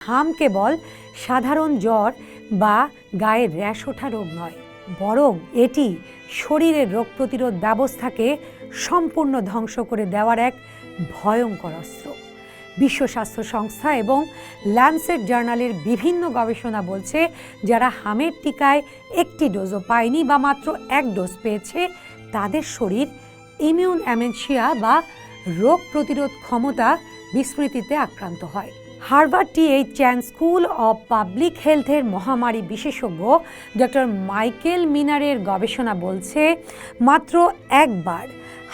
হাম কেবল সাধারণ জ্বর বা গায়ে র্যাশ ওঠা রোগ নয়, বরং এটি শরীরের রোগ প্রতিরোধ ব্যবস্থাকে সম্পূর্ণ ধ্বংস করে দেওয়ার এক ভয়ঙ্কর অস্ত্র। বিশ্ব স্বাস্থ্য সংস্থা এবং ল্যান্সেট জার্নালের বিভিন্ন গবেষণা বলছে, যারা হামের টিকায় একটি ডোজও পায়নি বা মাত্র এক ডোজ পেয়েছে, তাদের শরীর ইমিউন অ্যামেনশিয়া বা রোগ প্রতিরোধ ক্ষমতা বিস্মৃতিতে আক্রান্ত হয়। Harvard T. H.. Chan school of public হেলথের মহামারী বিশেষজ্ঞ ডক্টর মাইকেল মিনারের গবেষণা বলছে, মাত্র একবার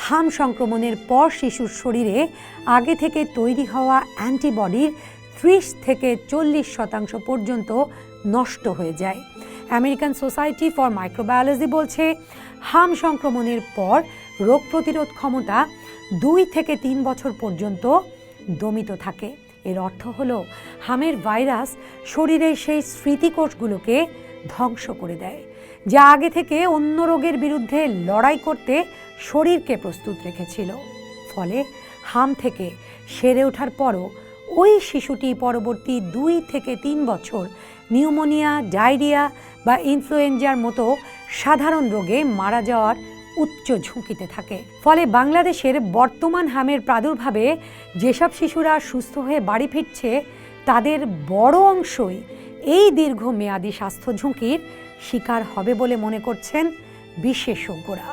হাম সংক্রমণের পর শিশুর শরীরে আগে থেকে তৈরি হওয়া অ্যান্টিবডির 30 থেকে 40% পর্যন্ত নষ্ট হয়ে যায়। আমেরিকান সোসাইটি ফর মাইক্রোবায়োলজি বলছে, হাম সংক্রমণের পর রোগ প্রতিরোধ ক্ষমতা 2 থেকে 3 বছর পর্যন্ত দমিত থাকে। এর অর্থ হলো, হামের ভাইরাস শরীরের সেই স্মৃতিকোষগুলোকে ধ্বংস করে দেয়, যা আগে থেকে অন্য রোগের বিরুদ্ধে লড়াই করতে শরীরকে প্রস্তুত রেখেছিল। ফলে হাম থেকে সেরে ওঠার পরও ওই শিশুটি পরবর্তী 2 থেকে 3 বছর নিউমোনিয়া, ডায়রিয়া বা ইনফ্লুয়েঞ্জার মতো সাধারণ রোগে মারা যাওয়ার উচ্চ ঝুঁকিতে থাকে। ফলে বাংলাদেশের বর্তমান হামের প্রাদুর্ভাবে যেসব শিশুরা সুস্থ হয়ে বাড়ি ফিরছে, তাদের বড় অংশই এই দীর্ঘমেয়াদী স্বাস্থ্য ঝুঁকির শিকার হবে বলে মনে করছেন বিশেষজ্ঞরা।